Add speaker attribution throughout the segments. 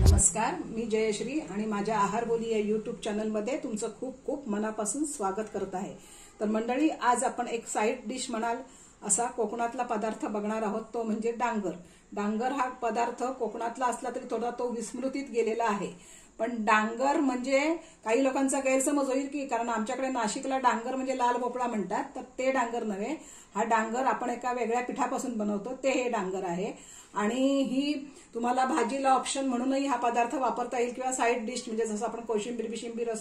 Speaker 1: नमस्कार, मी जयश्री आणि माझ्या आहारबोली या यूट्यूब चॅनलमध्ये तुमचं खूप खूप मनापासून स्वागत करत आहे। तर मंडळी, आज आपण एक साईड डिश म्हणाल असा कोकणातला पदार्थ बघणार आहोत, तो म्हणजे डांगर। डांगर हा पदार्थ कोकणातला असला तरी थोडा तो विस्मृतीत गेलेला आहे। पण डांगर म्हणजे काही लोकांचा गैरसमज होईल की कारण आमच्याकडे नाशिकला डांगर म्हणजे लाल भोपळा म्हणतात, तर ते डांगर नव्हे। हा डांगर आपण एका वेगळ्या पिठापासून बनवतो, ते हे डांगर आहे। आणि ही तुम्हाला भाजीला ऑप्शन म्हणूनही हा पदार्थ वापरता येईल किंवा साईड डिश म्हणजे जसं आपण कोशिंबीर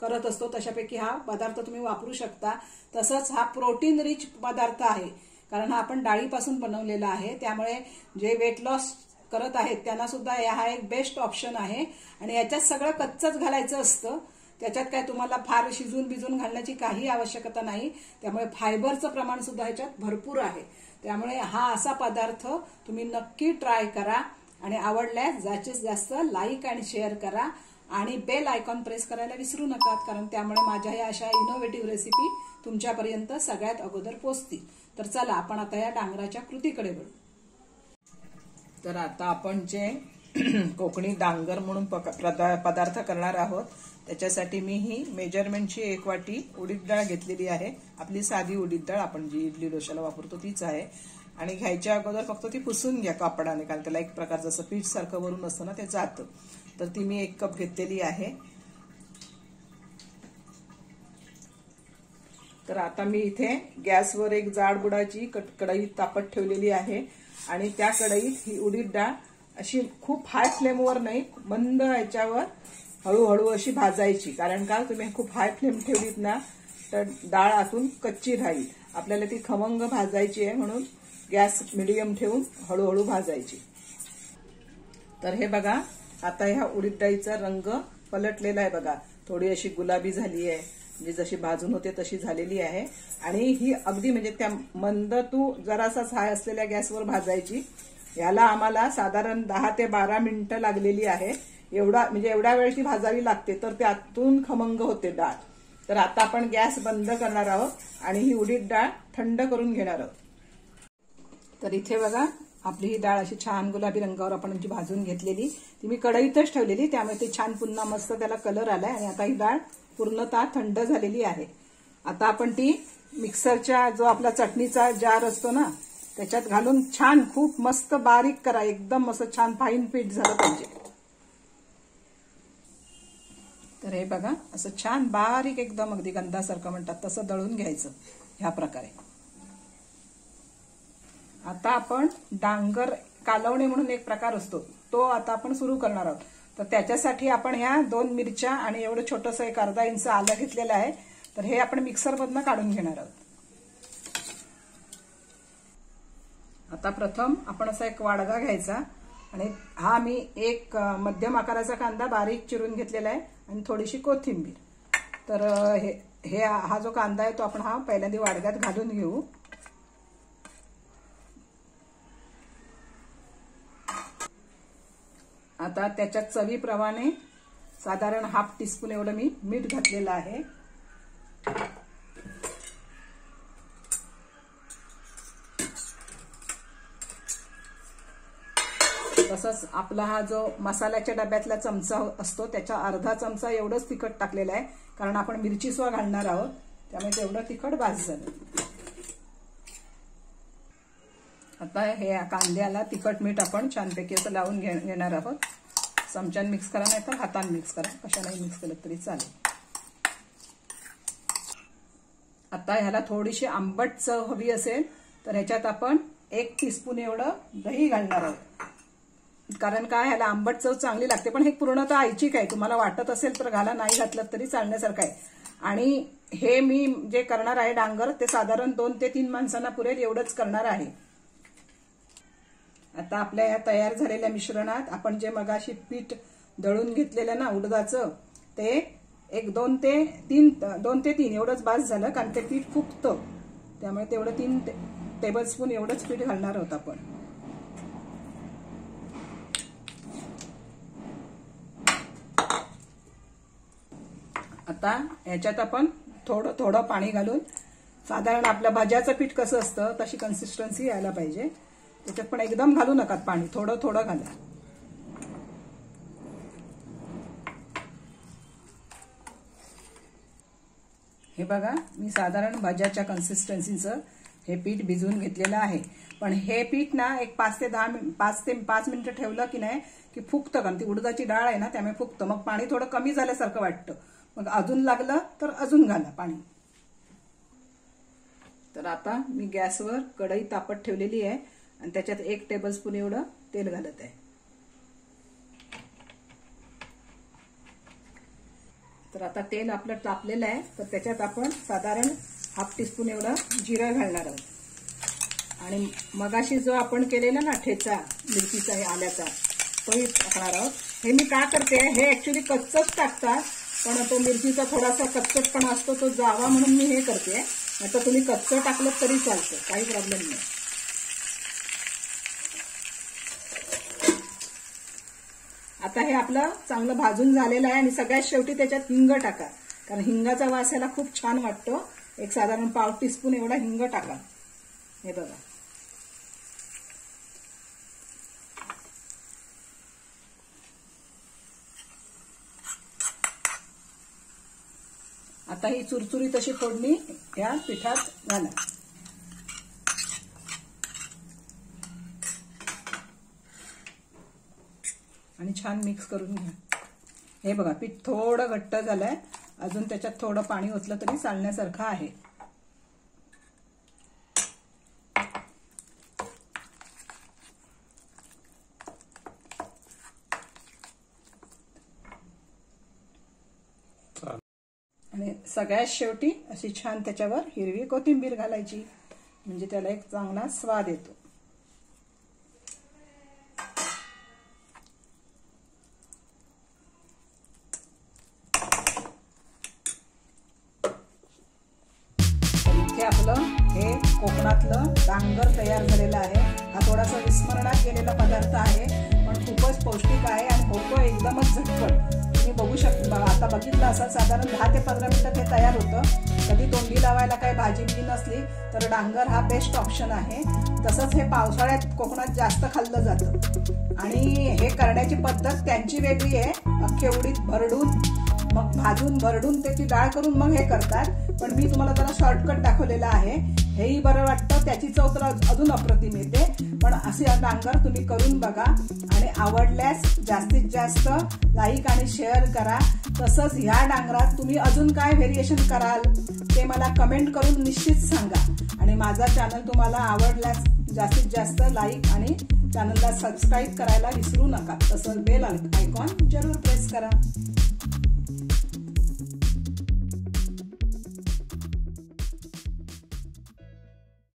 Speaker 1: करत असतो तशापैकी हा पदार्थ तुम्ही वापरू शकता। तसंच हा प्रोटीन रिच पदार्थ आहे, कारण हा आपण डाळीपासून बनवलेला आहे, त्यामुळे जे वेट लॉस करत आहेत त्यांना सुद्धा हा एक बेस्ट ऑप्शन आहे। आणि याच्यात सगळं कच्चच घालायचं असतं, त्याच्यात काय तुम्हाला फार शिजून बिजून घालण्याची काही आवश्यकता नाही, त्यामुळे फायबरचं प्रमाण सुद्धा ह्याच्यात भरपूर आहे। त्यामुळे हा असा पदार्थ तुम्ही नक्की ट्राय करा आणि आवडल्यास जास्तीत जास्त लाईक आणि शेअर करा आणि बेल आयकॉन प्रेस करायला विसरू नका, कारण त्यामुळे माझ्या या अशा इनोव्हेटिव्ह रेसिपी तुमच्यापर्यंत सगळ्यात अगोदर पोहोचतील। तर चला आपण आता या डांगराच्या कृतीकडे वळू। तर आता आपण जे कोकणी डांगर म्हणून पदार्थ करणार आहोत त्याच्यासाठी मी ही मेजरमेंटची 1 वाटी उडीद डाळ घेतलेली आहे। आपली साधी उडीद डाळ आपण जी इडली डोशाला वापरतो तीच आहे। आणि घ्यायच्या अगोदर फक्त ती पुसून घ्या कापडाने, कारण त्याला एक प्रकारचं असं पीठ सारखं वरून असतं ना, ते जातं। तर ती मी 1 कप घेतलेली आहे। तर आता मी इथे गॅसवर एक जाड बुडाची कढई तापत ठेवलेली आहे आणि त्या कढईत ही उडीद डाळ अशी खूप हाय फ्लेमवर नाही, मंद याच्यावर हळूहळू अशी भाजायची। कारण का तुम्ही खूप हाय फ्लेम ठेवलीत ना तर डाळ आतून कच्ची राहील। आपल्याला ती खमंग भाजायची आहे, म्हणून गॅस मिडियम ठेवून हळूहळू भाजायची। तर हे बघा, आता ह्या उडीद डाळीचा रंग पलटलेला आहे बघा, थोडी अशी गुलाबी झाली आहे, म्हणजे जशी भाजून होते तशी झालेली आहे। आणि ही अगदी म्हणजे त्या मंद तू जरासाच हाय असलेल्या गॅसवर भाजायची। याला आम्हाला साधारण 10 ते 12 मिनिटं लागलेली आहे। एवढ्या वेळ ती भाजावी लागते, तर त्यातून खमंग होते डाळ। तर आता आपण गॅस बंद करणार आहोत आणि ही उडीद डाळ थंड करून घेणार आहोत। तर इथे बघा, आपली ही डाळ अशी छान गुलाबी रंगावर आपण जी भाजून घेतलेली, ती मी कढईतच ठेवलेली, त्यामुळे ती छान पुन्हा मस्त त्याला कलर आलाय। आणि आता ही डाळ पूर्णतः थंड झालेली आहे। आता आपण ती मिक्सरच्या जो आपला चटणीचा जार असतो ना त्याच्यात घालून छान खूप मस्त बारीक करा, एकदम असं छान फाईन पीठ झालं पाहिजे। तर हे बघा, असं छान बारीक एकदम अगदी गंधासारखं म्हणतात तसं दळून घ्यायचं ह्या प्रकारे। आता आपण डांगर कालवणे म्हणून एक प्रकार असतो, तो आता आपण सुरू करणार आहोत। तर त्याच्यासाठी आपण ह्या 2 मिरच्या आणि एवढं छोटंसं एक अर्धा इंच आलं घेतलेलं आहे, तर हे आपण मिक्सरमधनं काढून घेणार आहोत। आता प्रथम आपण असा एक वाडगा घ्यायचा आणि हा मी एक मध्यम आकाराचा कांदा बारीक चिरून घेतलेला आहे आणि थोडीशी कोथिंबीर। तर हा जो कांदा आहे तो आपण हा पहिल्यांदा वाडग्यात घालून घेऊ। आता त्याच्यात चवीप्रमाणे साधारण ½ टीस्पून एवढं मी मीठ घातलेलं आहे। तसंच आपला हा जो मसाल्याच्या डब्यातला चमचा असतो त्याच्या अर्धा चमचा एवढंच तिखट टाकलेलं आहे, कारण आपण मिरची सुद्धा घालणार आहोत, त्यामुळे तेवढं तिखट बास झालं। आता हे कांद्याला तिखट मीठ आपण छानपैकी असं लावून घेणार आहोत। चमच्याने मिक्स करा, नाही तर हाताने मिक्स करा, कशाने मिक्स केलं तरी चालेल। आता ह्याला थोडीशी आंबट चव हवी असेल तर ह्याच्यात आपण 1 टीस्पून एवढं दही घालणार आहोत, कारण काय ह्याला आंबट चव चांगली लागते। पण हे पूर्णतः ऐच्छिक आहे, तुम्हाला वाटत असेल तर घाला, नाही घातलं तरी चालण्यासारखं आहे। आणि हे मी जे करणार आहे डांगर ते साधारण 2 ते 3 माणसांना पुरेल एवढंच करणार आहे। आता आपल्या या तयार झालेल्या मिश्रणात आपण जे मगाशी पीठ दळून घेतलेलं ना उडदाचं, ते 2 ते 3 एवढंच बास झालं, कारण ते पीठ फुगतं, त्यामुळे तेवढं 3 टेबलस्पून एवढंच पीठ घालणार आहोत आपण। आता ह्याच्यात आपण थोडं थोडं पाणी घालून साधारण आपल्या भाज्याचं पीठ कसं असतं तशी कन्सिस्टन्सी यायला पाहिजे। त्याच्यात पण एकदम घालू नका पाणी, थोडं थोडं घाला। हे बघा, मी साधारण भाज्याच्या कन्सिस्टन्सीचं हे पीठ भिजवून घेतलेलं आहे. पण हे पीठ ना एक 5 ते 5 मिनिटं ठेवलं की नाही की फुगतं, कारण ती उडदाची डाळ आहे ना त्यामुळे फुगतं. मग पाणी थोडं कमी झाल्यासारखं वाटतं. मग अजून लागलं तर अजून घाला पाणी. तर आता मी गॅसवर कढई तापत ठेवलेली आहे आणि त्याच्यात 1 टेबलस्पून एवढं तेल घालत आहे. तर आता तेल आपलं तापलेलं आहे. तर त्याच्यात आपण साधारण ½ टीस्पून एवढं जिरं घालणार आहोत. आणि मगाशी जो आपण केलेला ना ठेचा मिरचीचा हे आल्याचा तोही टाकणार आहोत. हे मी का करते, हे ऍक्च्युली कच्चच टाकतात, पण तो मिरचीचा थोडासा कच्चटपणा असतो तो जावा म्हणून मी हे करते. आता तुम्ही कच्चं टाकलं तरी चालतं, काही प्रॉब्लेम नाही. आता हे आपलं चांगलं भाजून झालेलं आहे आणि सगळ्यात शेवटी त्याच्यात हिंग टाका, कारण हिंगाचा वास याला खूप छान वाटतो. एक साधारण ½ टीस्पून एवढा हिंग टाका. हे बघा, आता ही चुरचुरीत अशी फोडणी या पिठात घाला आणि छान मिक्स करून घ्या. हे बघा, पीठ थोडं घट्ट झालंय, अजून त्याच्यात थोडं पाणी ओतलं तरी चालण्यासारखं आहे. आणि सगळ्यात शेवटी अशी छान त्याच्यावर हिरवी कोथिंबीर घालायची, म्हणजे त्याला एक चांगला स्वाद येतो. इथे आपलं हे कोकणातलं डांगर तयार झालेलं आहे. हा थोडासा विस्मरणात गेलेला पदार्थ आहे, पण खूपच पौष्टिक आहे आणि होतो एकदमच झटपट. तुम्ही बघू शकता, आता बघितलं असं साधारण 10 ते 15 मिनिटात हे तयार होतं. कधी तोंडी लावायला काही भाजी नसली तर डांगर हा बेस्ट ऑप्शन आहे. तसंच हे पावसाळ्यात कोकणात जास्त खाल्लं जातं आणि हे करण्याची पद्धत त्यांची वेगळी आहे. अख्खे उडीद भरडून मग भाजून भरडून त्याची डाळ करून मग हे करतात, पण मी तुम्हाला जरा शॉर्टकट दाखवलेला आहे. हेही बरं वाटतं, त्याची चव तर अजून अप्रतिम येते. पण असे डांगर तुम्ही करून बघा आणि आवडल्यास जास्तीत जास्त लाईक आणि शेअर करा. तसंच ह्या डांगरात तुम्ही अजून काय व्हेरिएशन कराल ते मला कमेंट करून निश्चित सांगा. आणि माझा चॅनल तुम्हाला आवडल्यास जास्तीत जास्त लाईक आणि चॅनलला सबस्क्राईब करायला विसरू नका. तसंच बेल आयकॉन जरूर प्रेस करा.